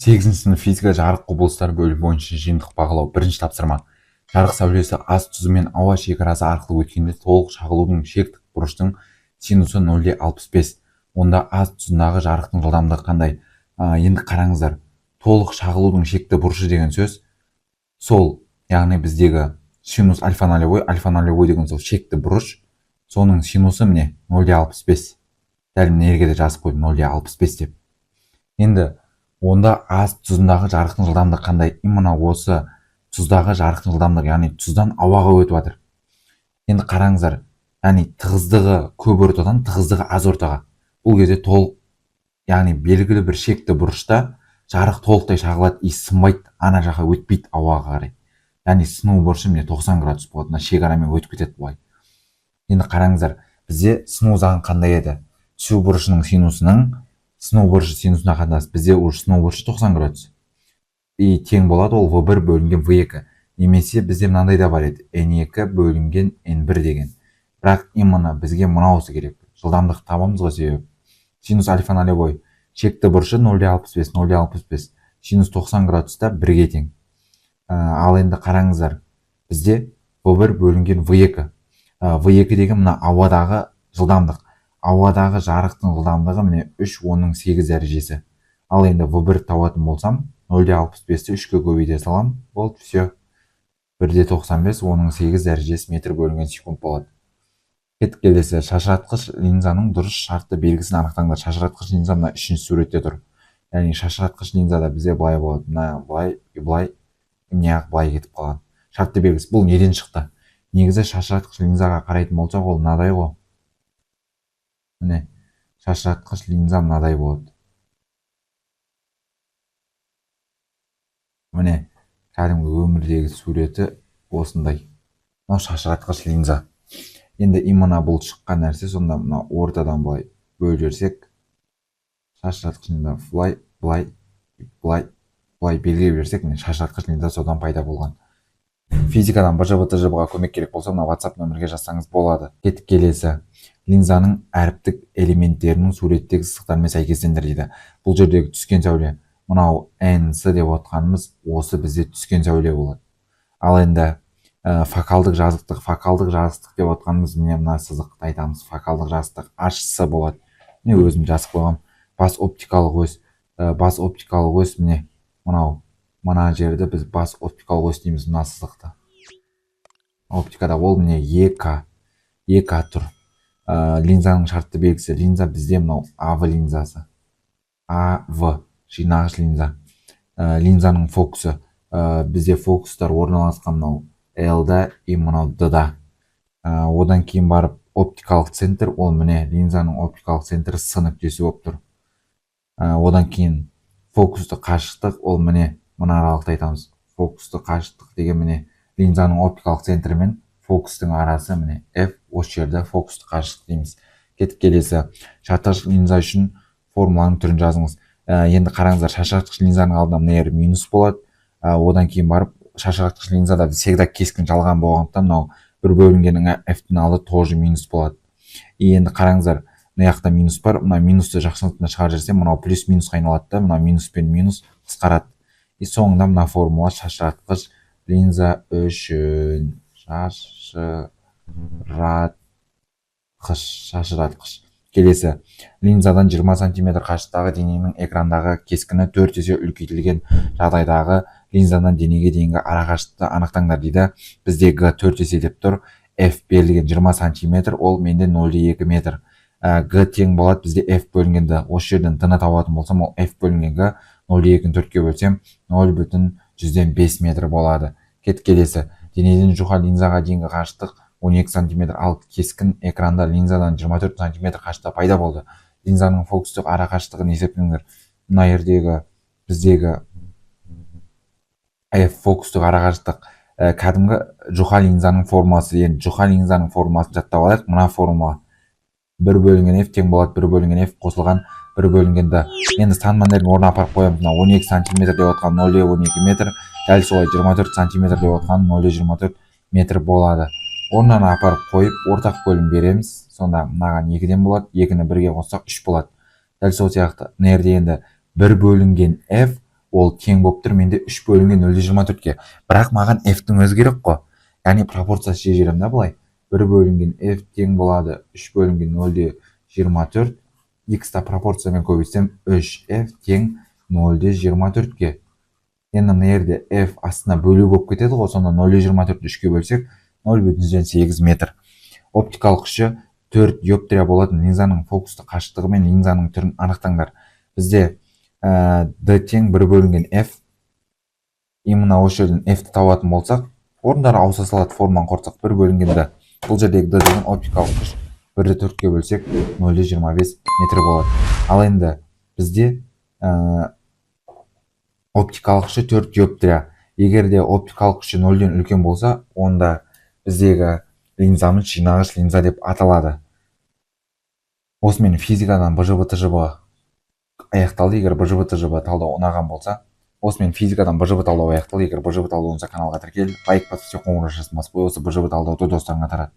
8 сынып физика жарық құбылыстар бөлім бойынша жиынтық бағалау. Бірінші тапсырма. Жарық сәулесі ас тұзы мен ауа шекарасы арқылы өткенде толық шағылудың шектік бұрыштың синусы 0,65. Онда ас тұзындағы жарықтың жылдамдығы қандай? Енді қараңыздар. Толық шағылудың шекті бұрышы деген сөз сол, яғни біздегі синус альфа нолевой деген сол шекті бұрыш, соның синусы міне 0,65. Дәл мына жерге де жазып қойдым 0,65 деп. Енді онда ас тұзындағы жарықтың жылдамдығы қандай? Именно осы тұздағы жарықтың жылдамдығы, яғни тұздан ауаға өтіп жатыр. Енді қараңыздар, яғни тығыздығы көп ортадан тығыздығы аз ортаға. Бұл кезде толық, яғни белгілі бір шекті бұрышта жарық толықтай шағылады, сынбайды, ана жаққа өтпейді ауаға қарай. Яғни сыну бұрышы міне 90 градус болады, мына шекарамен өтіп кетеді бұлай. Енді қараңыздар, бізде сыну заңы қандай еді? Түсу бұрышының синусының сыну бұрышы синусына қатынасы, бізде уже сыну бұрышы 90 градус. Тең болады ол V1 бөлінген V2. Немесе бізде мынандай да бар еді, N2 бөлінген N1 деген. Бірақ именно бізге мынаусы керек. Жылдамдық табамыз ғой себебі. Синус альфа нолевой. Шекті бұрышы 0,65. Синус 90 градуста 1-ге тең. Ал енді қараңыздар, бізде V1 бөлінген V2. V2 деген мына ауадағы жылдамдық. Ауадағы жарықтың жылдамдығы міне 3,8 дәрежесі. Ал енді V1 табатын болсам, 0,65-ті 3-ке көбейте салам, болды, все. 1,95, 18 дәрежесі метр бөлінген секунд болады. Кеттік келесі, шашыратқыш линзаның дұрыс шартты белгісін анықтаңдар. Шашыратқыш линза мына 3-ші суретте тұр. Яғни шашыратқыш линзада бізде былай болады, мына былай, былай кетіп қалған. Шартты белгісі бұл неден шықты? Негізі шашыратқыш линзаға қарайтын болсақ, ол мынадай ғой. Міне, шашыратқыш линза мынадай болады. Міне, кәдімгі өмірдегі суреті осындай. Мынау шашыратқыш линза. Енді именно бұл шыққан нәрсе, сонда мына ортадан былай бөліп жіберсек, шашыратқыш линза былай белгілеп жіберсек, міне шашыратқыш линза содан пайда болған. Физикадан БЖБ-ТЖБ-ға көмек керек болса, мына WhatsApp нөмірге жазсаңыз болады. Кеттік келесі. Линзаның әріптік элементтерінің суреттегі сызықтармен сәйкестендір дейді. Бұл жердегі түскен сәуле, мынау N-сы деп отқанымыз осы бізде түскен сәуле болады. Ал енді фокалдық жазықтық деп отқанымыз міне мына сызықты айтамыз. Фокалдық жазықтық H-сы болады. Міне өзім жазып қойғам. Бас оптикалық ось міне мынау. Мына жерді біз бас оптикалық ось дейміз мына сызықты. Оптикада ол міне EK тұр. Линзаның шартты белгісі. Линза бізде мынау AV линзасы. AV жинағыш линза. Линзаның фокусы. Бізде фокустар орналасқан мынау L-да и мынау D-да. Одан кейін барып оптикалық центр, ол міне линзаның оптикалық центрі С нүктесі болып тұр. Одан кейін фокусты қашықтық, ол міне мына аралықты айтамыз. Фокусты қашықтық деген міне линзаның оптикалық центрі мен фокустың арасы міне F, осы жерде фокусты қашықтық дейміз. Кетіп келесі, шашыратқыш линза үшін формуланың түрін жазыңыз. Енді қараңыздар, шашыратқыш линзаның алдында мына жер минус болады. Одан кейін барып шашыратқыш линзада всегда кескін жалған болғандықтан мынау 1 бөлінгеннің F-тің алды тоже минус болады. Енді қараңыздар, мына жақта минус бар, мына минусты жақсылықпен шығарып жіберсем, мынау плюс минусқа айналады да, мына минус пен минус қысқарады. Соңында мына формула шашыратқыш линза үшін шашыратқыш. Келесі, линзадан 20 см қашықтағы дененің экрандағы кескіні 4 есе үлкейтілген жағдайдағы линзадан денеге дейінгі арақашықтықты анықтаңдар дейді. Біздегі 4 есе деп тұр. F берілген 20 см, ол менде 0,2 метр. G тең болады, бізде F бөлінгенді. Осы жерден D-ны табатын болсам, ол F бөлінген G 0,2-ні 4-ке бөлсем 0,5 метр болады. Кет келесі. Денеден жұқа линзаға дейінгі қашықтық 12 см, ал кескін экранда линзадан 24 см қашықтықта пайда болды. Линзаның фокустық ара қашықтығын есептеңдер. Мына жердегі біздегі F фокустық ара қашықтық кәдімгі жұқа линзаның формуласы. Енді жұқа линзаның формуласын жаттап алайық. Мына формула 1 бөлінген F тең болады 1 бөлінген F қосылған 1 бөлінген D. Енді санмандардың орнына апарып қоямыз. 12 см деп отқан 0,12 метр, дәл солай 24 см деп отқан 0,24 метр болады. Орнына апарып қойып, ортақ бөлім береміз. Сонда мынаған 2-ден болады, 2-ні 1-ге қоссақ 3 болады. Дәл сол сияқты, мына жерде енді 1 бөлінген F, ол тең болып тұр менде 3 бөлінген 0,24-ке. Бірақ маған f-тің өзі керек қой. Яғни пропорциясы шешерем да былай. 1 бөлінген f тең болады 3 бөлінген 0,24. X-та пропорциямен көбейтсем 3f тең 0,24-ке. Енді мына жерде f астына бөлу болып кетеді ғой, сонда 0,24-ті 3-ке бөлсек 0,8 метр. Оптикалық күші 4 диоптрия болатын линзаның фокустық қашықтығы мен линзаның түрін анықтаңдар. Бізде d тең 1 бөлінген f. Именно осы жерден f-ті табатын болсақ, орындары ауыса салады, форманы құртсақ 1 бөлінген d. Бұл жердегі d деген оптикалық күш 1-ді 4-ке бөлсек 0,25 метр болады. Ал енді бізде оптикалық күші 4 диоптрия. Егер де оптикалық күші 0-ден үлкен болса, онда біздегі линзамыз жинағыш линза деп аталады. Осымен физикадан БЖБ-ТЖБ аяқталды. Егер БЖБ-ТЖБ талдау ұнаған болса, осымен физикадан БЖБ талдау аяқталды. Егер БЖБ талдауыңызда каналға тіркел, лайк, подписчик, қоңырау жасамас бой, осы БЖБ талдауды достарыңа тарат.